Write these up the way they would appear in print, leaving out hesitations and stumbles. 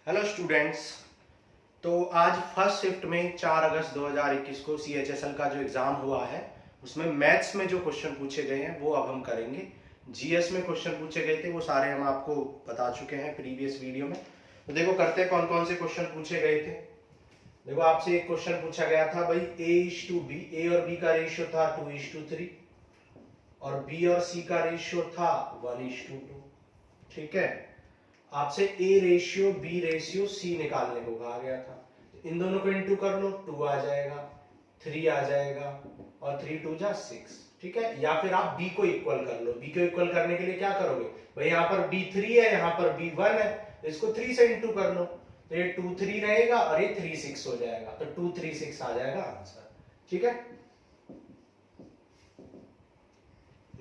Hello students. तो आज first shift में 4 अगस्त 2021 को CHSL का जो एग्ज़ाम हुआ है उसमें मैथ्स में जो क्वेश्चन पूछे गए हैं वो अब हम करेंगे। जीएस में क्वेश्चन पूछे गए थे वो सारे हम आपको बता चुके हैं प्रीवियस वीडियो में। तो देखो करते हैं कौन कौन से क्वेश्चन पूछे गए थे। देखो आपसे एक क्वेश्चन पूछा गया था भाई A:B, A और B का रेशियो था 2:3 और B और C का रेशियो था 1:2। ठीक है, आपसे A ratio B ratio C निकालने को कहा गया था। इन दोनों को इंटू कर लो, 2 आ जाएगा, 3 आ जाएगा और 3 2 जा 6। ठीक है, या फिर आप B को इक्वल कर लो। B को इक्वल करने के लिए क्या करोगे भाई, यहाँ पर B 3 है, यहाँ पर B 1 है, तो इसको 3 से इंटू कर लो, तो ये 2 3 रहेगा और ये 3 6 हो जाएगा, तो 2 3 6 आ जाएगा आंसर। ठीक है,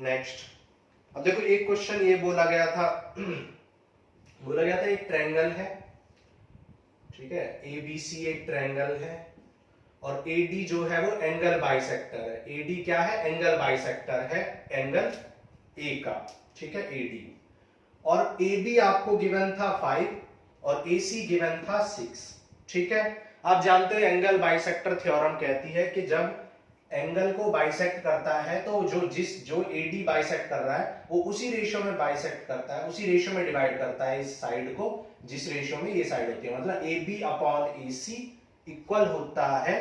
नेक्स्ट। अब देखो एक क्वेश्चन ये बोला गया था बोला गया था एक ट्रायंगल है, ठीक है, ABC एक ट्रायंगल है और AD जो है वो एंगल बाइसेक्टर है। AD क्या है, एंगल बाइसेक्टर है एंगल A का। ठीक है, AD और AB आपको गिवन था 5 और AC गिवन था 6। ठीक है, आप जानते हो एंगल बाइसेक्टर थ्योरम कहती है कि जब एंगल को बाइसेक्ट करता है तो जो AD बाइसेक्ट कर रहा है वो उसी रेशियो में बाइसेक्ट करता है, उसी रेशियो में डिवाइड करता है इस साइड को जिस रेशियो में ये साइड होती है। मतलब AB अपॉन AC इक्वल होता है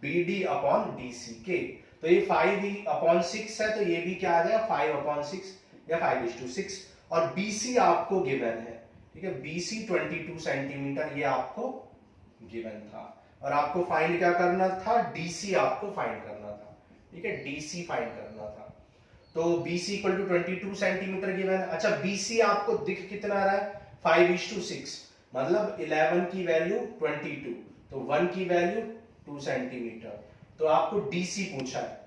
BD अपॉन DC के। तो ये 5 अपॉन 6 है, तो ये भी क्या आ गया 5 अपॉन 6 या 5:6। और BC आपको गिवन है, ठीक है, BC 22 सेंटीमीटर ये आपको गिवन था और आपको फाइंड क्या करना था, DC आपको फाइंड करना था। ठीक है, DC फाइंड करना था। तो BC equal to 22 centimetre given है। अच्छा, BC आपको दिख कितना रहा है 5:6, मतलब 11 की वैल्यू 22, तो 1 की वैल्यू 2 सेंटीमीटर। तो आपको DC पूछा है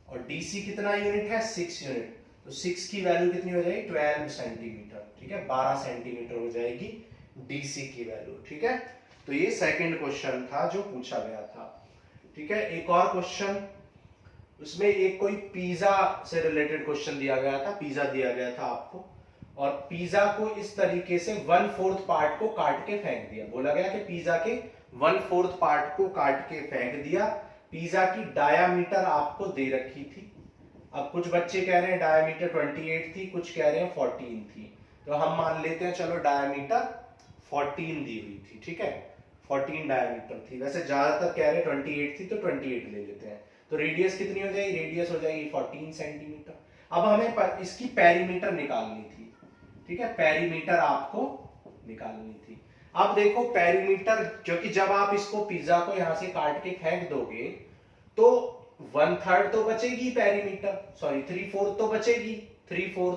और DC कितना यूनिट है 6 यूनिट, तो 6 की वैल्यू कितनी हो जाएगी 12 सेंटीमीटर। ठीक है, 12 सेंटीमीटर हो जाएगी DC की वैल्यू। ठीक है, तो ये सेकंड क्वेश्चन था जो पूछा गया था। ठीक है, एक और क्वेश्चन, उसमें एक कोई पिज्जा से रिलेटेड क्वेश्चन दिया गया था। पिज्जा दिया गया था आपको और पिज्जा को इस तरीके से 1/4 पार्ट को काट के फेंक दिया। बोला गया कि पिज्जा के 1/4 पार्ट को काट के फेंक दिया। पिज्जा की डायामीटर आपको दे रखी थी। अब कुछ बच्चे कह रहे हैं डायामीटर 28 थी, कुछ कह रहे हैं 14 थी, तो हम मान लेते हैं चलो डायामीटर 14 दी हुई थी। ठीक है, 14 डायमीटर थी, वैसे ज्यादातर कह रहे हैं 28 थी तो 28 ले लेते हैं। तो रेडियस कितनी हो जाएगी, रेडियस हो जाएगी 14 सेंटीमीटर। अब हमें इसकी पेरीमीटर निकालनी थी। ठीक है, पेरीमीटर आपको निकालनी थी। अब देखो पेरीमीटर, क्योंकि जब आप इसको पिज्जा को यहां से काट के फेंक दोगे तो 1/3 तो बचेगी पेरीमीटर, सॉरी 3/4 तो बचेगी, 3/4,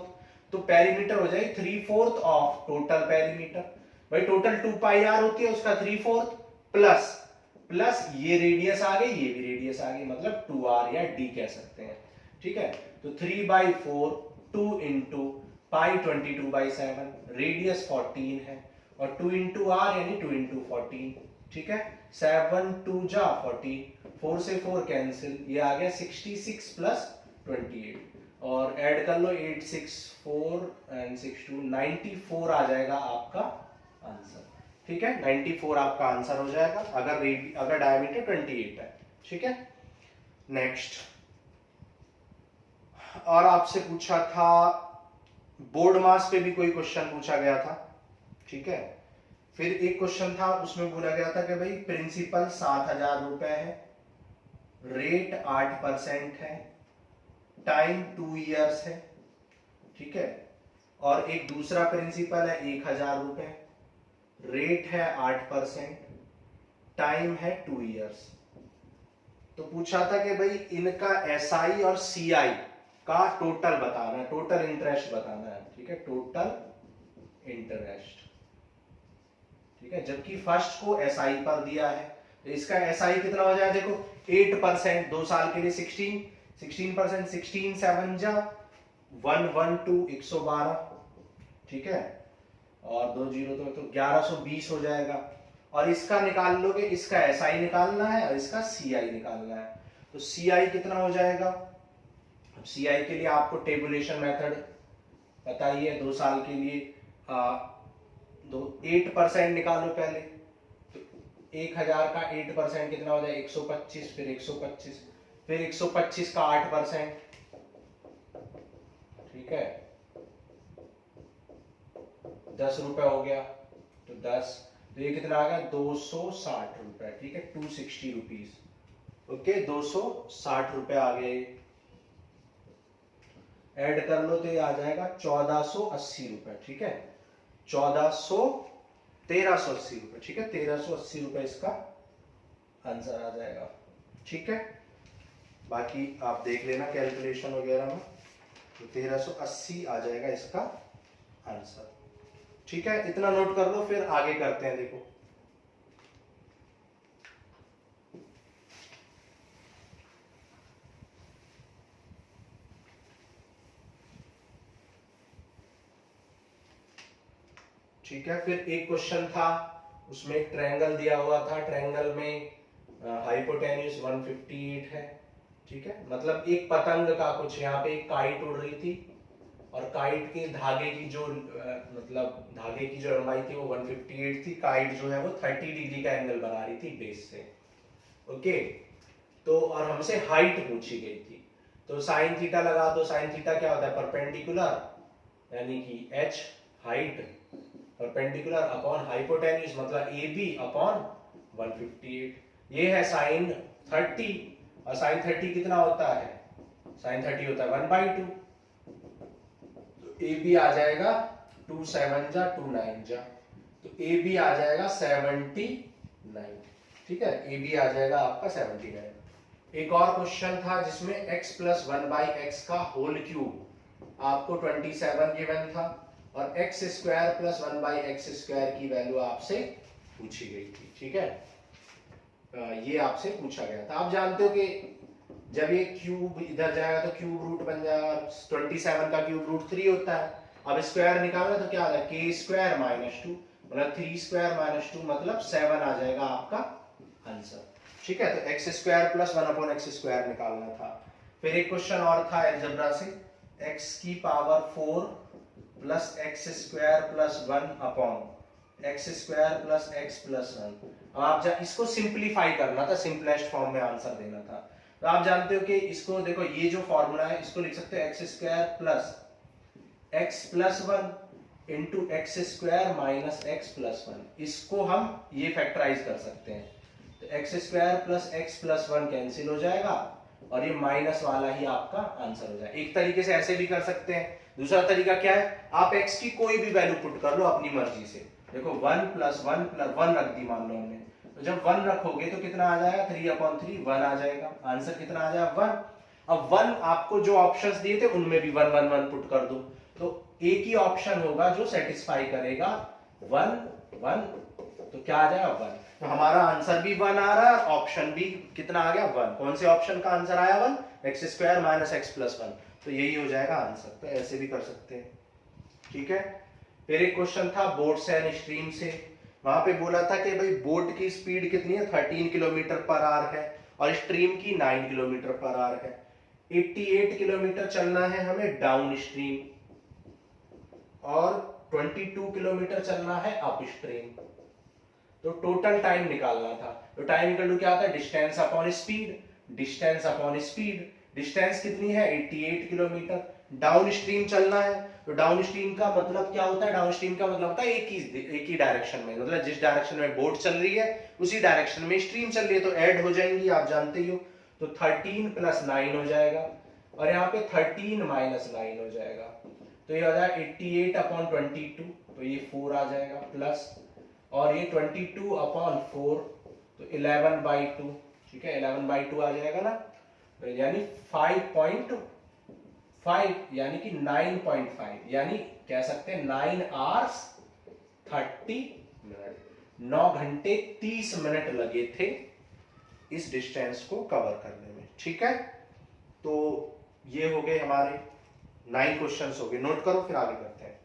तो पेरीमीटर हो जाएगी 3/4 ऑफ टोटल पेरीमीटर। भाई टोटल 2 पाई आर होती है, उसका 3/4 प्लस प्लस ये रेडियस आ गई, ये भी रेडियस आ गई, मतलब 2r या d कह सकते हैं। ठीक है, तो 3/4 2 इंटू पाई 22/7, रेडियस 14 है और 2 इंटू आर यानी 2 इंटू 14। ठीक है, 7 2 जा 14, 4 से 4 कैंसिल, ये आ गया 66 प्लस 28 और ऐड कर लो 8 6 4 एंड 6 2 94 आ जाएगा आपका आंसर। ठीक है, 94 आपका आंसर हो जाएगा अगर डायमीटर 28 है। ठीक है, नेक्स्ट। और आपसे पूछा था बोर्ड मास पे भी कोई क्वेश्चन पूछा गया था। ठीक है, फिर एक क्वेश्चन था उसमें बोला गया था कि भाई प्रिंसिपल 7,000 रुपए है, रेट 8% है, टाइम 2 इयर्स है। ठीक है, और एक दूसरा प्रिंसिपल है 1,000 रुपए, रेट है 8%, टाइम है 2 इयर्स। तो पूछा था कि भाई इनका SI और CI का टोटल बताना है, टोटल इंटरेस्ट बताना है। ठीक है, टोटल इंटरेस्ट। ठीक है, जबकि फर्स्ट को SI पर दिया है, तो इसका SI कितना हो जाए, देखो 8%, 2 साल के लिए 16%, 16 7 जा 112 112। ठीक है, और 2 जीरो तो 1120 हो जाएगा। और इसका निकाल लोगे, इसका SI निकालना है और इसका CI निकालना है, तो CI कितना हो जाएगा। अब CI के लिए आपको टेबुलेशन मेथड पता ही है, 2 साल के लिए दो 8% निकालो पहले, तो 1000 का 8% कितना हो जाए 125, फिर 125, फिर 125 का 8%, ठीक है 10 रुपए हो गया, तो 10, तो ये कितना आ गया 260 रुपए, ठीक है 260 रुपीज, ओके 260 रुपए आ गए। ऐड कर लो तो ये आ जाएगा 1480 रुपए, ठीक है 1380 रुपए, ठीक है 1380 रुपए इसका आंसर आ जाएगा, ठीक है। बाकी आप देख लेना कैलकुलेशन वगैरह में, तो 1380 आ जाएगा इसका आंसर, ठीक है इतना नोट कर लो, फिर आगे करते हैं। देखो ठीक है, फिर एक क्वेश्चन था उसमें एक ट्रायंगल दिया हुआ था, ट्रायंगल में हाइपोटेन्यूज 158 है, ठीक है मतलब एक पतंग का कुछ, यहाँ पे एक काइट उड़ रही थी और काइट के धागे की जो मतलब धागे की जो लंबाई थी वो 158 थी, काइट जो है वो 30 डिग्री का एंगल बना रही थी बेस से, ओके। तो और हमसे हाइट पूछी गई थी, तो साइन थीटा लगा दो, साइन थीटा क्या होता है परपेंडिकुलर, यानी कि h height perpendicular upon hypotenuse मतलब AB अपॉन 158, ये है साइन 30, और साइन 30 कितना होता है, साइन 30 होता है 1/2, तो AB आ जाएगा 2 7 जा 2 9 जा, तो AB आ जाएगा 79, ठीक है AB आ जाएगा आपका 79। एक और क्वेश्चन था जिसमें x + 1/x का होल क्यूब आपको 27 गिवन था, और x² + 1/x² की वैल्यू आपसे पूछी गई थी, ठीक है ये आपसे पूछा गया था। आप जानते हो कि जब ये क्यूब इधर जाएगा तो क्यूब रूट बन जाएगा, 27 का क्यूब रूट 3 होता है, अब स्क्वायर निकालना तो क्या आ जाएगा k² - 2 मतलब 3² - 2 मतलब 7 आ जाएगा आपका आंसर, ठीक है। तो x² + 1/x² निकालना था। फिर एक क्वेश्चन और था अलजेब्रा से, x⁴ + x² + 1/x² + x + 1। अब आप इसको सिंप्लीफाई करना था, सिंपलेस्ट फॉर्म में आंसर देना था। तो आप जानते हो कि इसको देखो, ये जो फॉर्मूला है इसको लिख सकते हो x² + x + 1 into x² - x + 1, इसको हम ये फैक्टराइज कर सकते हैं, तो x² + x + 1 कैंसिल हो जाएगा और ये माइनस वाला ही आपका आंसर हो जाएगा। एक तरीके से ऐसे भी कर सकते हैं, दूसरा तरीका क्या है, आप x की कोई भी वैल्यू पुट कर लो अपनी मर्जी से, देखो 1 + 1 + 1 रख दी मान लो हमने, तो जब 1 रखोगे तो कितना आ जाएगा 3/3 1 आ जाएगा, आंसर कितना आ जाएगा 1। अब 1 आपको जो ऑप्शंस दिए थे उनमें भी 1 1 1 पुट कर दो, तो एक ही ऑप्शन होगा जो सेटिस्फाई करेगा 1 1, तो क्या आ जाएगा 1, तो हमारा आंसर भी 1 आ रहा है, ऑप्शन भी कितना आ गया 1। कौन से ऑप्शन का आंसर आया 1, x² - x + 1, तो यही हो जाएगा आंसर। तो ऐसे भी कर सकते हैं, ठीक है। फिर एक क्वेश्चन था बोट्स एंड स्ट्रीम से, वहां पे बोला था कि भाई बोट की स्पीड कितनी है 13 km/h है और स्ट्रीम की 9 km/h है, 88 किलोमीटर चलना है हमें डाउन स्ट्रीम और 22 किलोमीटर चलना है अप स्ट्रीम, तो टोटल टाइम निकालना था। तो टाइम इक्वल टू क्या होता है distance upon speed, distance upon speed, distance कितनी है 88 किलोमीटर, डाउन स्ट्रीम चलना है, तो डाउन स्ट्रीम का मतलब क्या होता है, डाउन स्ट्रीम का मतलब होता है एक ही डायरेक्शन में, मतलब जिस डायरेक्शन में बोट चल रही है उसी डायरेक्शन में स्ट्रीम चल रही है, तो ऐड हो जाएंगी आप जानते ही हो, तो 13 + 9 हो जाएगा और यहाँ पे 13 - 9 हो जाएगा, तो ये हो जाएगा 88/22, तो ये 4 आ जाएगा प्लस, और ये 22/4 तो 11/2, ठीक है 11/2 आ जाएगा ना, तो यानी 5.5 यानी कि 9.5, यानी कह सकते हैं 9 hours 30 minutes, 9 घंटे 30 मिनट लगे थे इस डिस्टेंस को कवर करने में, ठीक है। तो ये हो गए हमारे 9 क्वेश्चंस हो गए, नोट करो फिर आगे करते हैं।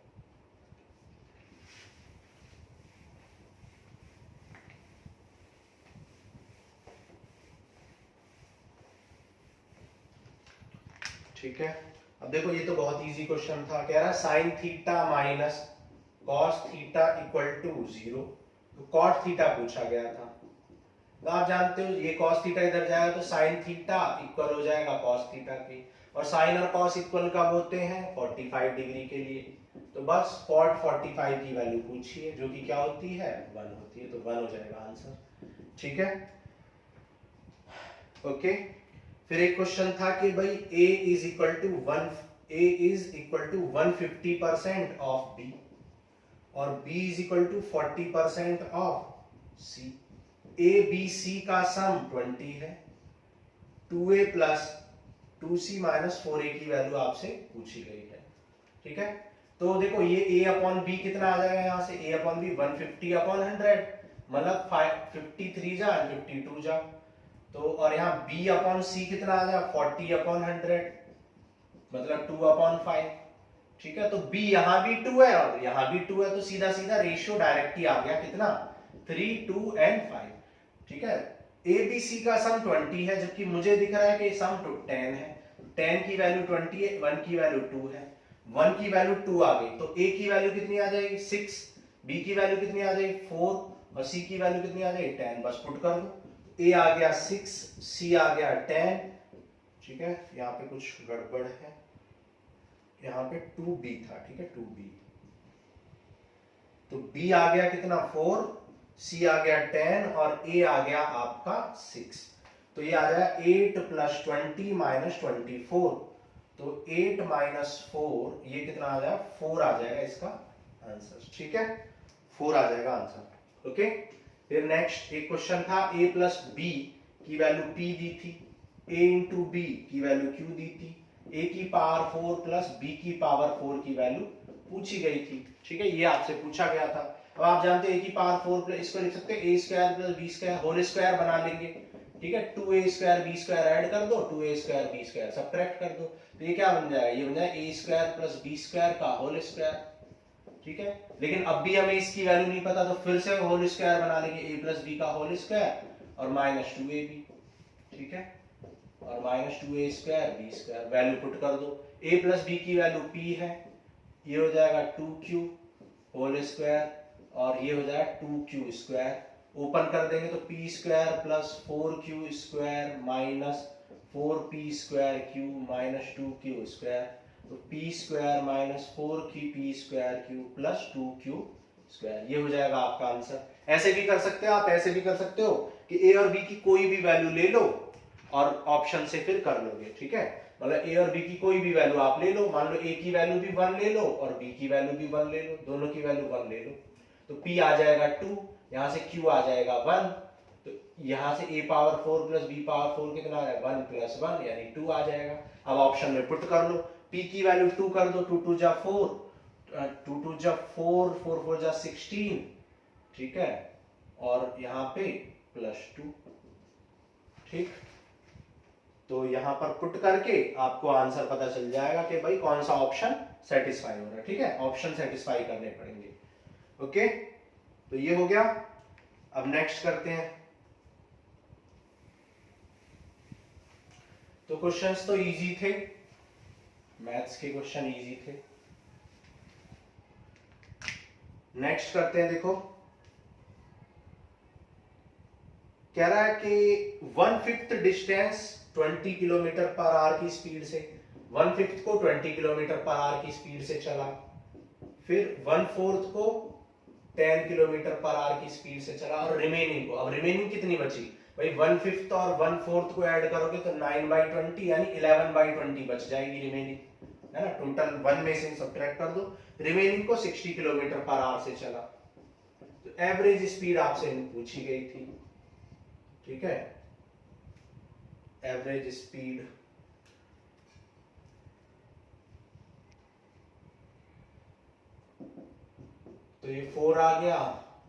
ठीक है, अब देखो ये तो बहुत इजी क्वेश्चन था, कह रहा है sine theta minus cos theta equal to 0, तो cot थीटा पूछा गया था। तो आप जानते हो ये cos थीटा इधर जाएगा तो sin थीटा इक्वल हो जाएगा cos थीटा के, और sin और cos इक्वल कब होते हैं? 45 डिग्री के लिए। तो बस cot 45 की वैल्यू पूछिए, जो कि क्या होती है? 1 होती है, तो 1 हो जाएगा आंसर। ठीक है, ओके। फिर एक क्वेश्चन था कि भाई a is equal to 150% of b और b is equal to 40% of c। a b c का सम 20 है, 2a plus 2c minus 4a की वैल्यू आपसे पूछी गई है। ठीक है, तो देखो ये a अपॉन b कितना आ जाएगा, यहां से a अपॉन b 150 अपॉन 100, मतलब 53 जा 52 जा, तो और यहाँ b अपॉन c कितना आ जाएगा 40 अपॉन 100, मतलब 2 अपॉन 5। ठीक है, तो b यहाँ भी 2 है और यहाँ भी 2 है, तो सीधा सीधा रेशियो डायरेक्ट ही आ गया कितना? 3, 2 एंड 5। ठीक है, a b c का सम 20 है, जबकि मुझे दिख रहा है कि सम 10 है। 10 की वैल्यू 20 है, 1 की वैल्यू 2 है, 1 की वैल्यू 2 आ गई, तो a की वैल्यू कितनी आ जाएगी? 6, b की वैल्यू कितनी आ जाएगी? 4 और c की वैल्यू कितनी आ जाएगी? 10। बस पुट कर दो, a आ गया 6, c आ गया 10। ठीक है, यहाँ पे कुछ गड़बड़ है, यहाँ पे 2b था। ठीक है, 2b, तो b आ गया कितना? 4, c आ गया 10 और a आ गया आपका 6, तो ये आ जाएगा 8 प्लस 20 माइनस 24, तो 8 माइनस 4 ये कितना आ जाएगा? 4 आ जाएगा इसका आंसर। ठीक है, 4 आ जाएगा आंसर। ओके, फिर नेक्स्ट एक क्वेश्चन था a प्लस b की वैल्यू p दी थी, a इंटू b की वैल्यू q दी थी, a की पावर 4 प्लस b की पावर 4 की वैल्यू पूछी गई थी। ठीक है, ये आपसे पूछा गया था। अब आप जानते हैं a की पावर 4 प्लस, इसको लिख सकते हैं a square plus b square whole square बना लेंगे। ठीक है, 2a square b square add कर दो, 2a square b square subtract कर दो, तो ये क्या बन जाएगा? ये बन जाएगा a square plus b square का होल स्क्वायर। ठीक है, लेकिन अब भी हमें इसकी वैल्यू नहीं पता, तो फिर से होल स्क्वायर बना लेंगे, a प्लस b का होल स्क्वायर और माइनस 2ab। ठीक है, और minus 2a square b square, value put कर दो, a प्लस b की वैल्यू p है, ये हो जाएगा 2q होल स्क्वायर और ये हो जाएगा 2q स्क्वायर, ओपन कर देंगे तो p square plus 4q square minus 4p square q minus 2q square, तो p square minus 4p square q plus 2q square, ये हो जाएगा आपका आंसर। ऐसे भी कर सकते हो आप, ऐसे भी कर सकते हो कि a और b की कोई भी वैल्यू ले लो और ऑप्शन से फिर कर लोगे। ठीक है, मतलब a और b की कोई भी वैल्यू आप ले लो, मान लो a की वैल्यू भी 1 ले लो और b की वैल्यू भी 1 ले लो, दोनों की वैल्यू 1 ले लो, तो p आ जाएगा 2, यहां से q आ जाएगा 1, तो यहां से a power 4 plus b power 4 कितना आ जाएगा? 1 प्लस 1 यानी 2 आ जाएगा। अब ऑप्शन में पुट कर लो, p की वैल्यू 2 कर दो, 2 2 जा 4, 2 2 जा 4, 4 4 जा 16। ठीक है, और यहाँ पे प्लस 2। ठीक, तो यहां पर पुट करके आपको आंसर पता चल जाएगा कि भाई कौन सा ऑप्शन सेटिस्फाई हो रहा है। ठीक है, ऑप्शन सेटिस्फाई करने पड़ेंगे। ओके, तो ये हो गया। अब नेक्स्ट करते हैं। तो क्वेश्चंस तो इजी थे, मैथ्स के क्वेश्चन इजी थे। नेक्स्ट करते हैं, देखो कह रहा है कि 1/5 डिस्टेंस 20 किलोमीटर पर आवर की स्पीड से, 1/5 को 20 किलोमीटर पर आवर की स्पीड से चला, फिर 1/4 को 10 किलोमीटर पर आवर की स्पीड से चला, और रिमेनिंग को, अब रिमेनिंग कितनी बची भाई? 1/5 और 1/4 को ऐड करोगे तो 9/20 यानी 11/20 बच जाएगी रिमेनिंग, है ना। टोटल 1 में से सब्ट्रैक्ट कर दो, रिमेनिंग को 60 किलोमीटर पर आवर से चला, तो एवरेज स्पीड आपसे पूछी गई थी। ठीक है, एवरेज स्पीड तो ये 4 आ गया,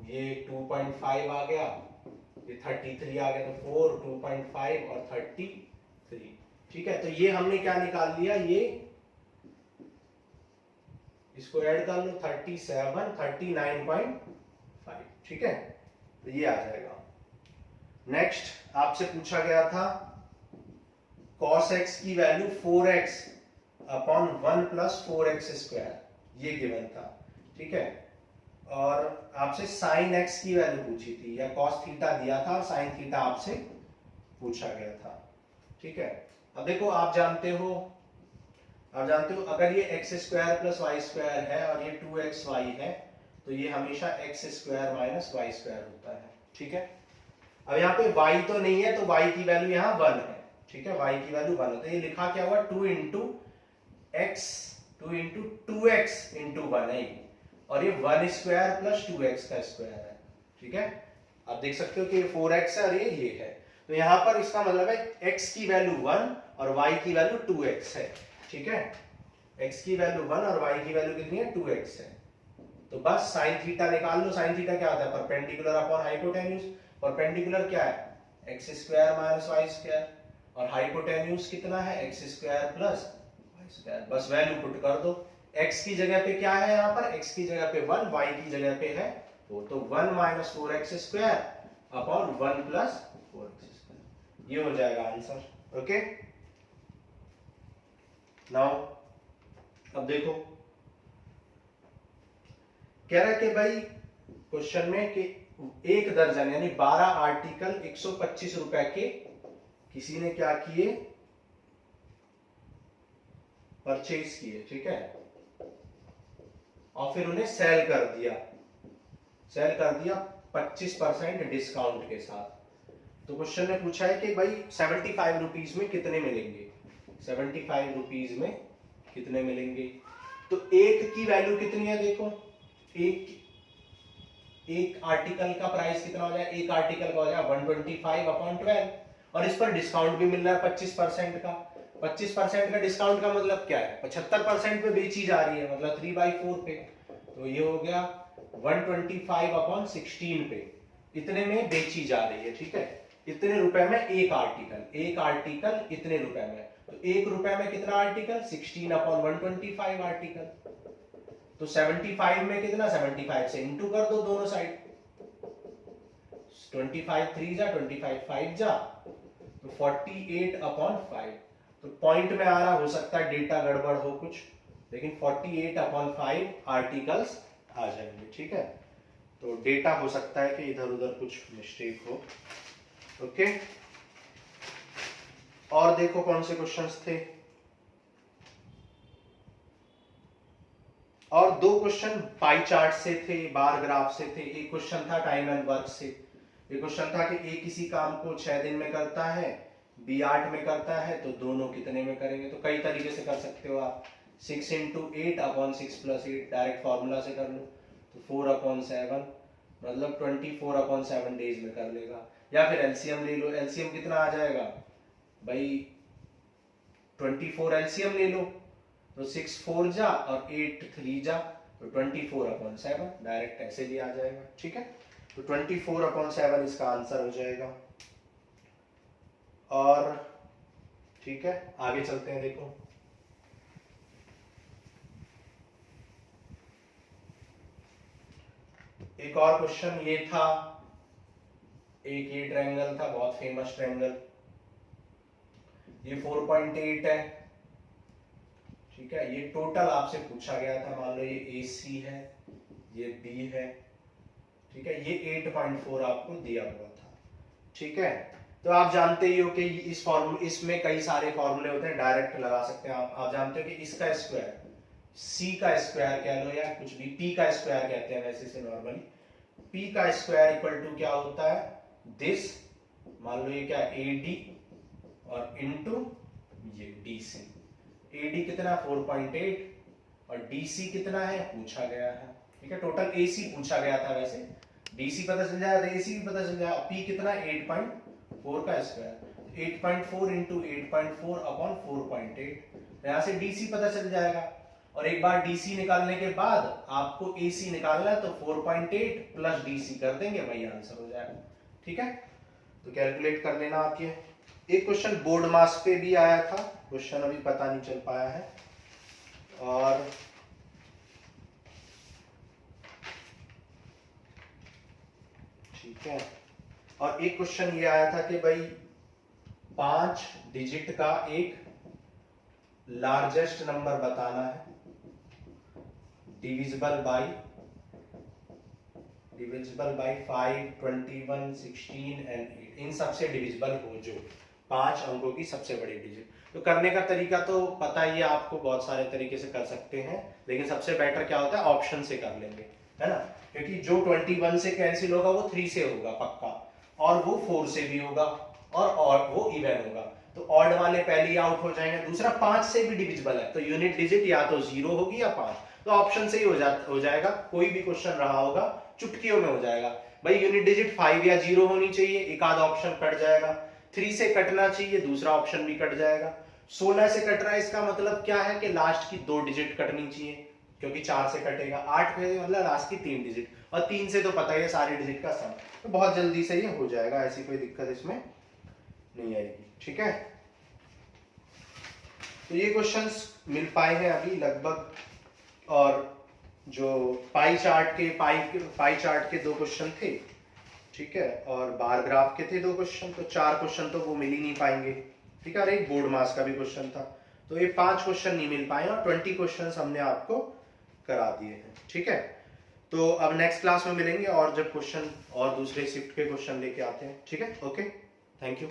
ये 2.5 आ गया, ये 33 आ गया, तो 4, 2.5 और 33। ठीक है, तो ये हमने क्या निकाल लिया? ये इसको ऐड कर लो, 37, 39.5। ठीक है, तो ये आ जाएगा। नेक्स्ट आपसे पूछा गया था cos x की value 4x upon 1 plus 4x square, ये गिवन था। ठीक है, और आपसे साइन एक्स की वैल्यू पूछी थी, या कॉस थीटा दिया था और साइन थीटा आपसे पूछा गया था। ठीक है, अब देखो आप जानते हो अगर ये x square plus y square है और ये 2xy है, तो ये हमेशा x square minus y square होता है। ठीक है, अब यहाँ पे y तो नहीं है, तो y की वैल्यू यहाँ 1 है। ठीक है, y की वैल्यू 1 है, तो ये लिखा क्या हुआ 2 इंटू टू एक्स इंटू 1 है, और ये 1 स्क्वायर प्लस 2x का स्क्वायर है। ठीक है, आप देख सकते हो कि 4x है और ये है, तो यहाँ पर इसका मतलब है x की वैल्यू 1 और y की वैल्यू 2x है। ठीक है, x की वैल्यू 1 और y की वैल्यू कितनी है 2x है। तो बस साइन थीटा निकाल लो। साइन थीटा क्या होता है, परपेंडिकुलर अपॉन हाइपोटेन्यूज। परपेंडिकुलर क्या है, x square minus y square, और हाइपोटेन्यूज कितना है x square plus y square. बस वैल्यू पुट कर दो, x की जगह पे क्या है, यहाँ पर x की जगह पे 1, y की जगह पे है 4, तो 1 minus 4x square upon 1 plus 4x square, ये हो जाएगा आंसर। ओके, नाउ अब देखो कह रहा है कि भाई क्वेश्चन में कि एक दर्जन यानी 12 आर्टिकल 125 रुपए के किसी ने क्या किए, परचेज किए। ठीक है, और फिर उन्हें सेल कर दिया 25% डिस्काउंट के साथ। तो क्वेश्चन ने पूछा है कि भाई 75 रुपीज में कितने मिलेंगे, 75 रुपीज में कितने मिलेंगे। तो एक की वैल्यू कितनी है, देखो एक आर्टिकल का प्राइस कितना हो जाए, एक आर्टिकल का हो जाए 125/12, और इस पर डिस्काउंट भी मिल रहा है 25% का। 25% का डिस्काउंट का मतलब क्या है, 75% पे बेची जा रही है, मतलब 3/4 पे, तो ये हो गया 125/16 पे, इतने में बेची जा रही है। ठीक है, इतने रुपए में एक आर्टिकल इतने रुपए में, तो एक रुपए में कितना आर्टिकल, 16/125 आर्टिकल। तो 75 में कितना, 75 से इंटू कर दो दोनों साइड, 25 3 जा 25 5 जा, तो 48/5। तो पॉइंट में आ रहा, हो सकता है डेटा गड़बड़ हो कुछ, लेकिन 48/5 आर्टिकल्स आ जाएंगे। ठीक है, तो डेटा हो सकता है कि इधर उधर कुछ मिस्टेक हो। ओके, और देखो कौन से क्वेश्चंस थे, और दो क्वेश्चन पाई चार्ट से थे, बार ग्राफ से थे। एक क्वेश्चन था टाइम एंड वर्क से। एक क्वेश्चन था कि ए किसी काम को 6 दिन में करता है, बी 8 में करता है, तो दोनों कितने में करेंगे। तो कई तरीके से कर सकते हो आप, 6 इंटू 8/6+8 डायरेक्ट फॉर्मूला से कर लो, तो 4/7 मतलब 24/7 डेज में कर लेगा। या फिर एलसीएम ले लो, एलसीएम कितना आ जाएगा भाई, 24 एलसीएम ले लो, तो 6 4 जा और 8 3 जा, तो 24/7 डायरेक्ट ऐसे भी आ जाएगा। ठीक है, तो 24/7 इसका आंसर हो जाएगा। और ठीक है, आगे चलते हैं। देखो एक और क्वेश्चन ये था, एक ये ट्रायंगल था, बहुत फेमस ट्रायंगल, ये 4.8 है। ठीक है, ये टोटल आपसे पूछा गया था, मान लो ये AC है, ये B है। ठीक है, ये 8.4 आपको दिया हुआ था। ठीक है, तो आप जानते ही हो कि इसमें कई सारे फॉर्मूले होते हैं, डायरेक्ट लगा सकते हैं आप जानते हो कि इसका स्क्वायर, C का स्क्वायर कह लो या कुछ भी, P का स्क्वायर कहते हैं वैसे से नॉर्मली, P का स्क्वायर इक्वल टू क्या होता है, दिस, मान लो ये क्या AD और इनटू ये DC। AD कितना 4.8 और DC कितना है पूछा गया है। ठीक है, टोटल AC पूछा गया था, वैसे DC पता चल जाएगा तो AC भी पता चल जाएगा। P कितना 8.4 का स्क्वायर, 8.4 इंटू 8.4/4.8, यहाँ से DC पता चल जाएगा। और एक बार DC निकालने के बाद आपको AC निकालना है, तो 4.8 प्लस DC कर देंगे, वही आंसर हो जाएगा। ठीक है, तो कैलकुलेट कर लेना आप ये। एक क्वेश्चन बोर्ड मास पे भी आया था, क्वेश्चन अभी पता नहीं चल पाया है। और ठीक है, और एक क्वेश्चन ये आया था कि भाई 5 डिजिट का एक लार्जेस्ट नंबर बताना है, divisible by divisible by 5, 21, 16 and 8, इन सबसे डिविजिबल हो जो 5 अंकों की सबसे बड़ी डिजिट। तो करने का तरीका तो पता ही है आपको, बहुत सारे तरीके से कर सकते हैं, लेकिन सबसे बेटर क्या होता है, ऑप्शन से कर लेंगे, है ना, क्योंकि जो 21 से कैंसिल होगा वो 3 से होगा पक्का, और वो 4 से भी होगा, और वो इवन होगा, तो ऑड वाले पहले ही आउट हो जाएंगे। दूसरा 5 से भी डिविजिबल है, तो यूनिट डिजिट या तो 0 होगी या 5, तो ऑप्शन से ही हो जाएगा। कोई भी क्वेश्चन रहा होगा चुटकियों में हो जाएगा। भाई यूनिट डिजिट 5 या 0 होनी चाहिए, एक आध ऑप्शन कट जाएगा, 3 से कटना चाहिए, दूसरा ऑप्शन भी कट जाएगा। 16 से कट रहा है, इसका मतलब क्या है कि लास्ट की 2 डिजिट कटनी चाहिए, क्योंकि 4 से कटेगा। 8 पे मतलब लास्ट की 3 डिजिट, और 3 से तो पता ही है सारी डिजिट का सम, तो बहुत जल्दी से ये हो जाएगा, ऐसी कोई दिक्कत इसमें नहीं आएगी। ठीक है, तो ये क्वेश्चंस मिल पाए हैं अभी लगभग, और जो पाई चार्ट के 2 क्वेश्चन थे, ठीक है, और बार ग्राफ के थे 2 क्वेश्चन, तो 4 क्वेश्चन तो वो मिल ही नहीं पाएंगे। ठीक है, और एक बोर्ड मास का भी क्वेश्चन था, तो ये 5 क्वेश्चन नहीं मिल पाए, और 20 क्वेश्चन हमने आपको करा दिए हैं। ठीक है, तो अब नेक्स्ट क्लास में मिलेंगे, और जब क्वेश्चन और दूसरे शिफ्ट के क्वेश्चन लेके आते हैं। ठीक है, ओके, थैंक यू।